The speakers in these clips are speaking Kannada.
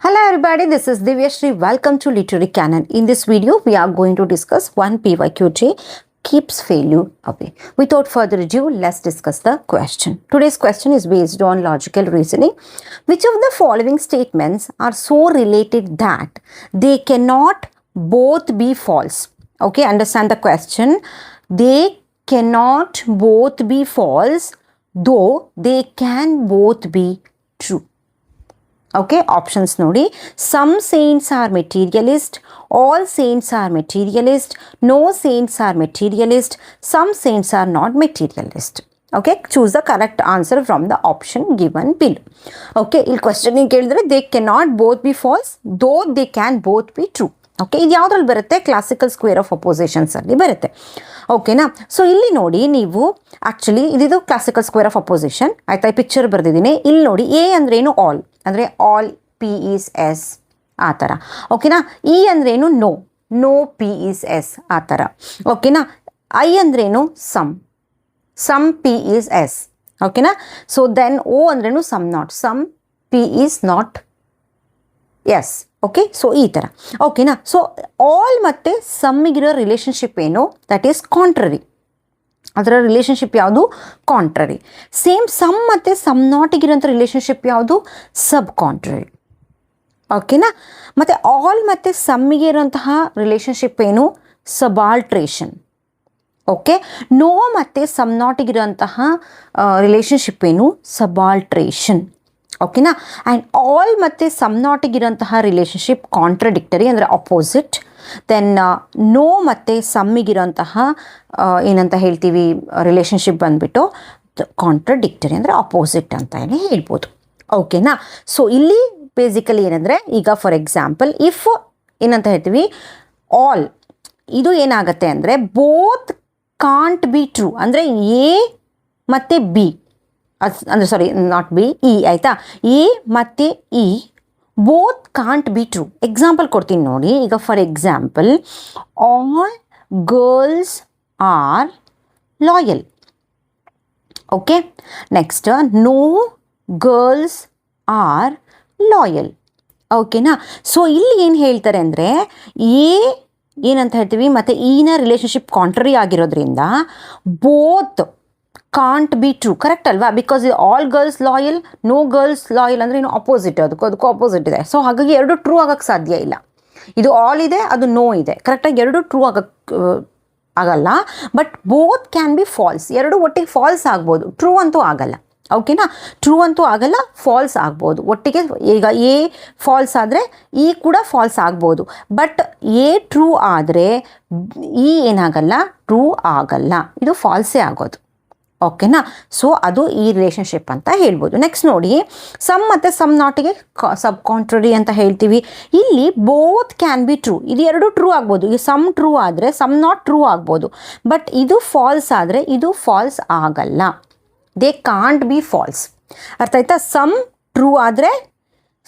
Hello everybody, this is Divyashri. Welcome to Literary Canon. In this video, we are going to discuss one PYQJ keeps failure away. Without further ado, let's discuss the question. Today's question is based on logical reasoning. Which of the following statements are so related that they cannot both be false? Okay, understand the question. They cannot both be false, though they can both be true. Okay, options nodi. Some saints are materialist, all saints are materialist, no saints are materialist, some saints are not materialist. Okay, choose the correct answer from the option given below. Okay, il question in kelidre they cannot both be false, though they can both be true. Okay, ಇದು ಯಾವುದ್ರಲ್ಲಿ ಬರುತ್ತೆ? ಕ್ಲಾಸಿಕಲ್ ಸ್ಕ್ವೇರ್ ಆಫ್ ಅಪೋಸಿಷನ್ಸಲ್ಲಿ ಬರುತ್ತೆ. ಓಕೆನಾ? ಸೊ ಇಲ್ಲಿ ನೋಡಿ, ನೀವು ಆ್ಯಕ್ಚುಲಿ ಇದಿದು ಕ್ಲಾಸಿಕಲ್ ಸ್ಕ್ವೇರ್ ಆಫ್ ಅಪೋಸಿಷನ್ ಆಯ್ತಾ? ಈ ಪಿಕ್ಚರ್ ಬರೆದಿದ್ದೀನಿ. ಇಲ್ಲಿ ನೋಡಿ, ಎ ಅಂದ್ರೇನು? ಆಲ್ ಅಂದರೆ ಆಲ್ ಪಿ ಈಸ್ ಎಸ್ ಆ ಥರ. ಓಕೆನಾ? ಇ ಅಂದ್ರೇನು? No, no P is S ಆ ಥರ. ಓಕೆನಾ? ಐ ಅಂದ್ರೇನು? Some P is S. ಓಕೆನಾ? ಸೊ ದೆನ್ ಓ ಅಂದ್ರೇನು? Some P is not S. Okay, so ಈ ಥರ. ಓಕೆನಾ? ಸೊ ಆಲ್ ಮತ್ತು ಸಮ್ಮಿಗಿರೋ ರಿಲೇಷನ್ಶಿಪ್ ಏನು? That is contrary. ಅದರ ರಿಲೇಷನ್ಶಿಪ್ ಯಾವುದು? ಕಾಂಟ್ರರಿ. ಸೇಮ್ ಸಮ್ ಮತ್ತು ಸಮ್ ನಾಟಿಗಿರೋಂಥ ರಿಲೇಷನ್ಶಿಪ್ ಯಾವುದು? Sub contrary. ಓಕೆನಾ? ಮತ್ತು ಆಲ್ ಮತ್ತು ಸಮ್ಮಿಗೆ ಇರೋಂತಹ ರಿಲೇಷನ್ಶಿಪ್ ಏನು? ಸಬಾಲ್ಟ್ರೇಷನ್. ಓಕೆ, ನೋ ಮತ್ತು ಸಮ್ ನಾಟಿಗಿರೋಂತಹ ರಿಲೇಷನ್ಶಿಪ್ ಏನು? ಸಬಾಲ್ಟ್ರೇಷನ್. ಓಕೆನಾ? ಆ್ಯಂಡ್ ಆಲ್ ಮತ್ತು ಸಮ್ ನಾಟಿಗಿರೋಂತಹ ರಿಲೇಷನ್ಶಿಪ್ ಕಾಂಟ್ರಡಿಕ್ಟರಿ ಅಂದರೆ ಅಪೋಸಿಟ್. ದೆನ್ ನೋ ಮತ್ತು ಸಮ್ಮಿಗಿರೋಂತಹ ಏನಂತ ಹೇಳ್ತೀವಿ ರಿಲೇಷನ್ಶಿಪ್ ಬಂದುಬಿಟ್ಟು ಕಾಂಟ್ರಡಿಕ್ಟರಿ ಅಂದರೆ ಅಪೋಸಿಟ್ ಅಂತ ಹೇಳಿ ಹೇಳ್ಬೋದು. ಓಕೆನಾ? ಸೊ ಇಲ್ಲಿ ಬೇಸಿಕಲಿ ಏನಂದರೆ, ಈಗ ಫಾರ್ ಎಕ್ಸಾಂಪಲ್ ಇಫ್ ಏನಂತ ಹೇಳ್ತೀವಿ, ಆಲ್ ಇದು ಏನಾಗುತ್ತೆ ಅಂದರೆ ಬೋತ್ ಕಾಂಟ್ ಬಿ ಟ್ರೂ ಅಂದರೆ ಎ ಮತ್ತು ಬಿ ಅಂದರೆ ಸಾರಿ ನಾಟ್ ಬಿ, ಇ ಆಯಿತಾ? ಎ ಮತ್ತು E both can't be true. Example ಕೊಡ್ತೀನಿ ನೋಡಿ. ಈಗ for example, all girls are loyal. Okay, next no girls are loyal. ಓಕೆನಾ? ಸೊ ಇಲ್ಲಿ ಏನು ಹೇಳ್ತಾರೆ ಅಂದರೆ, ಎ ಏನಂತ ಹೇಳ್ತೀವಿ ಮತ್ತು ಇನ ರಿಲೇಷನ್ಶಿಪ್ ಕಾಂಟ್ರರಿ ಆಗಿರೋದ್ರಿಂದ both can't be true. Correct ಅಲ್ವಾ? Because all girls loyal, no girls loyal ಅಂದರೆ ಏನು? ಅಪೋಸಿಟ್. ಅದಕ್ಕೂ ಅಪೋಸಿಟ್ ಇದೆ. ಸೊ ಹಾಗಾಗಿ ಎರಡು ಟ್ರೂ ಆಗೋಕ್ಕೆ ಸಾಧ್ಯ ಇಲ್ಲ. ಇದು ಆಲ್ ಇದೆ, ಅದು ನೋ ಇದೆ. ಕರೆಕ್ಟಾಗಿ ಎರಡು ಟ್ರೂ ಆಗಲ್ಲ. But both can be false. ಎರಡು ಒಟ್ಟಿಗೆ ಫಾಲ್ಸ್ ಆಗ್ಬೋದು, ಟ್ರೂ ಅಂತೂ ಆಗಲ್ಲ. ಓಕೆನಾ? ಟ್ರೂ ಅಂತೂ ಆಗಲ್ಲ, ಫಾಲ್ಸ್ ಆಗ್ಬೋದು ಒಟ್ಟಿಗೆ. ಈಗ ಎ ಫಾಲ್ಸ್ ಆದರೆ ಇ ಕೂಡ ಫಾಲ್ಸ್ ಆಗ್ಬೋದು. ಬಟ್ ಎ ಟ್ರೂ ಆದರೆ ಇ ಏನಾಗಲ್ಲ? ಟ್ರೂ ಆಗಲ್ಲ. ಇದು ಫಾಲ್ಸೇ ಆಗೋದು. ಓಕೆನಾ? ಸೊ ಅದು ಈ ರಿಲೇಷನ್ಶಿಪ್ ಅಂತ ಹೇಳ್ಬೋದು. ನೆಕ್ಸ್ಟ್ ನೋಡಿ, ಸಮ್ ಮತ್ತು ಸಮ್ ನಾಟಿಗೆ ಸಬ್ ಕಾಂಟ್ರರಿ ಅಂತ ಹೇಳ್ತೀವಿ. ಇಲ್ಲಿ ಬೋತ್ ಕ್ಯಾನ್ ಬಿ ಟ್ರೂ. ಇದು ಎರಡು ಟ್ರೂ ಆಗ್ಬೋದು. ಈ ಸಮ್ ಟ್ರೂ ಆದರೆ ಸಮ್ ನಾಟ್ ಟ್ರೂ ಆಗ್ಬೋದು. ಬಟ್ ಇದು ಫಾಲ್ಸ್ ಆದರೆ ಇದು ಫಾಲ್ಸ್ ಆಗಲ್ಲ. They can't be false. ಅರ್ಥ ಆಯ್ತಾ? ಸಮ್ ಟ್ರೂ ಆದರೆ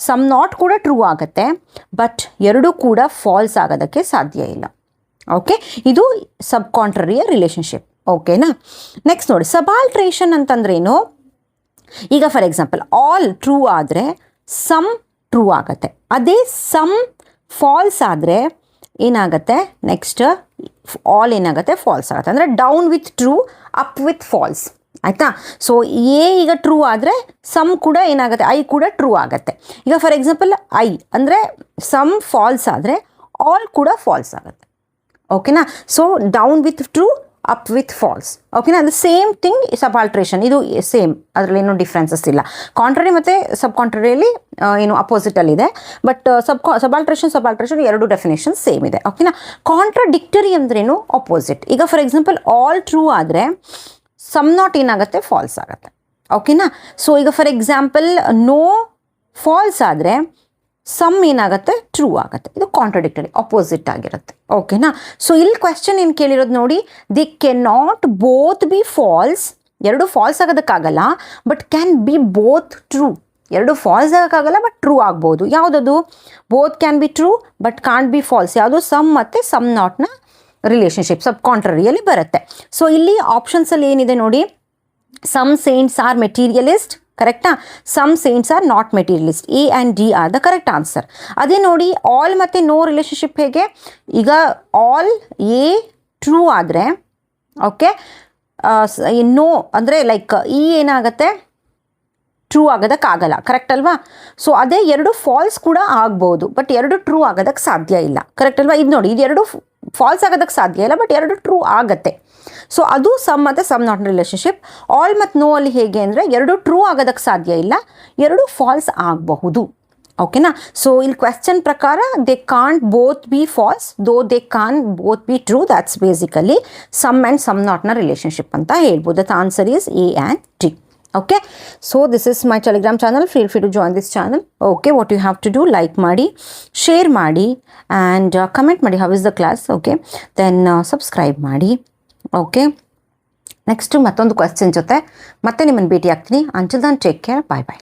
ಸಮ್ ನಾಟ್ ಕೂಡ ಟ್ರೂ ಆಗುತ್ತೆ. ಬಟ್ ಎರಡೂ ಕೂಡ ಫಾಲ್ಸ್ ಆಗೋದಕ್ಕೆ ಸಾಧ್ಯ ಇಲ್ಲ. ಓಕೆ, ಇದು ಸಬ್ ಕಾಂಟ್ರರಿಯ ರಿಲೇಷನ್ಶಿಪ್. ಓಕೆನಾ? ನೆಕ್ಸ್ಟ್ ನೋಡಿ, ಸಬಾಲ್ಟ್ರೇಷನ್ ಅಂತಂದ್ರೇನು? ಈಗ ಫಾರ್ ಎಕ್ಸಾಂಪಲ್ ಆಲ್ ಟ್ರೂ ಆದರೆ ಸಮ್ ಟ್ರೂ ಆಗುತ್ತೆ. ಅದೇ ಸಮ್ ಫಾಲ್ಸ್ ಆದರೆ ಏನಾಗುತ್ತೆ? ನೆಕ್ಸ್ಟ್ ಆಲ್ ಏನಾಗುತ್ತೆ? ಫಾಲ್ಸ್ ಆಗುತ್ತೆ. ಅಂದರೆ down with true, up with false. ಆಯಿತಾ? ಸೊ ಎ ಈಗ ಟ್ರೂ ಆದರೆ ಸಮ್ ಕೂಡ ಏನಾಗುತ್ತೆ? ಐ ಕೂಡ ಟ್ರೂ ಆಗುತ್ತೆ. ಈಗ ಫಾರ್ ಎಕ್ಸಾಂಪಲ್ ಐ ಅಂದರೆ ಸಮ್ ಫಾಲ್ಸ್ ಆದರೆ ಆಲ್ ಕೂಡ ಫಾಲ್ಸ್ ಆಗುತ್ತೆ. ಓಕೆನಾ? So down with true, up with false. ಓಕೆನಾ? ಅದು ಸೇಮ್ ಥಿಂಗ್ ಸಬಾಲ್ಟ್ರೇಷನ್. ಇದು ಸೇಮ್, ಅದರಲ್ಲಿ ಏನೂ ಡಿಫ್ರೆನ್ಸಸ್ ಇಲ್ಲ. ಕಾಂಟ್ರರಿ ಮತ್ತು ಸಬ್ ಕಾಂಟ್ರರಿಯಲ್ಲಿ ಏನು ಅಪೋಸಿಟಲ್ಲಿದೆ. ಬಟ್ ಸಬಾಲ್ಟ್ರೇಷನ್ ಎರಡು ಡೆಫಿನೇಷನ್ ಸೇಮ್ ಇದೆ. ಓಕೆನಾ? ಕಾಂಟ್ರಡಿಕ್ಟರಿ ಅಂದ್ರೇನು? ಅಪೋಸಿಟ್. ಈಗ ಫಾರ್ ಎಕ್ಸಾಂಪಲ್ ಆಲ್ ಟ್ರೂ ಆದರೆ ಸಮ್ ನಾಟ್ ಏನಾಗುತ್ತೆ? ಫಾಲ್ಸ್ ಆಗುತ್ತೆ. ಓಕೆನಾ? ಸೊ ಈಗ ಫಾರ್ ಎಕ್ಸಾಂಪಲ್ ನೋ ಫಾಲ್ಸ್ ಆದರೆ ಸಮ್ ಏನಾಗುತ್ತೆ? ಟ್ರೂ ಆಗುತ್ತೆ. ಇದು ಕಾಂಟ್ರಡಿಕ್ಟರಿ, ಅಪೋಸಿಟ್ ಆಗಿರುತ್ತೆ. ಓಕೆನಾ? ಸೊ ಇಲ್ಲಿ ಕ್ವೆಶ್ಚನ್ ಏನು ಕೇಳಿರೋದು ನೋಡಿ, they can not both be false. ಎರಡು ಫಾಲ್ಸ್ ಆಗೋದಕ್ಕಾಗಲ್ಲ, but can be both true. ಎರಡು ಫಾಲ್ಸ್ ಆಗೋಕ್ಕಾಗಲ್ಲ, ಬಟ್ ಟ್ರೂ ಆಗ್ಬೋದು. ಯಾವುದದು? Both can be true but can't be false. ಯಾವುದು? ಸಮ್ ಮತ್ತು ಸಮ್ ನಾಟ್ನ ರಿಲೇಷನ್ಶಿಪ್ ಸಬ್ ಕಾಂಟ್ರರಿಯಲ್ಲಿ ಬರುತ್ತೆ. ಸೊ ಇಲ್ಲಿ ಆಪ್ಷನ್ಸಲ್ಲಿ ಏನಿದೆ ನೋಡಿ, ಸಮ್ ಸೇಂಟ್ಸ್ ಆರ್ ಮೆಟೀರಿಯಲಿಸ್ಟ್, ಕರೆಕ್ಟಾ? Some saints are not materialist. A and D are the correct answer. ಅದೇ ನೋಡಿ ಆಲ್ ಮತ್ತು ನೋ ರಿಲೇಷನ್ಶಿಪ್ ಹೇಗೆ? ಈಗ ಆಲ್ ಎ ಟ್ರೂ ಆದರೆ ಓಕೆ, ನೋ ಅಂದರೆ ಲೈಕ್ ಈ ಏನಾಗುತ್ತೆ, ಟ್ರೂ ಆಗೋದಕ್ಕಾಗಲ್ಲ, ಕರೆಕ್ಟ್ ಅಲ್ವಾ? ಸೊ ಅದೇ ಎರಡು ಫಾಲ್ಸ್ ಕೂಡ ಆಗ್ಬೋದು, ಬಟ್ ಎರಡು ಟ್ರೂ ಆಗೋದಕ್ಕೆ ಸಾಧ್ಯ ಇಲ್ಲ, ಕರೆಕ್ಟ್ ಅಲ್ವಾ? ಇದು ನೋಡಿ, ಇದು ಎರಡು ಫಾಲ್ಸ್ ಆಗೋದಕ್ಕೆ ಸಾಧ್ಯ ಇಲ್ಲ, ಬಟ್ ಎರಡು ಟ್ರೂ ಆಗುತ್ತೆ. ಸೊ ಅದು ಸಮ್ ಮತ್ತು ಸಮ್ ನಾಟ್ ರಿಲೇಷನ್ಶಿಪ್. ಆಲ್ ಮತ್ತು ನೋ ಅಲ್ಲಿ ಹೇಗೆ ಅಂದರೆ ಎರಡು ಟ್ರೂ ಆಗೋದಕ್ಕೆ ಸಾಧ್ಯ ಇಲ್ಲ, ಎರಡು ಫಾಲ್ಸ್ ಆಗಬಹುದು. ಓಕೆನಾ? ಸೊ ಇಲ್ಲಿ ಕ್ವೆಶ್ಚನ್ ಪ್ರಕಾರ they can't both be false though they can both be true. That's basically some and some ನಾಟ್ನ ರಿಲೇಷನ್ಶಿಪ್ ಅಂತ ಹೇಳ್ಬೋದು. That answer is A and D. Okay, so this is my Telegram channel. Feel free to join this channel. Okay, what you have to do, like ಮಾಡಿ, share ಮಾಡಿ, and comment ಮಾಡಿ how is the class. Okay, then subscribe ಮಾಡಿ. Okay, next ಮತ್ತೊಂದು ಕ್ವೆಶ್ಚನ್ ಜೊತೆ ಮತ್ತೆ ನಿಮ್ಮನ್ನು ಭೇಟಿ ಆಗ್ತೀನಿ. Until then, take care. Bye bye.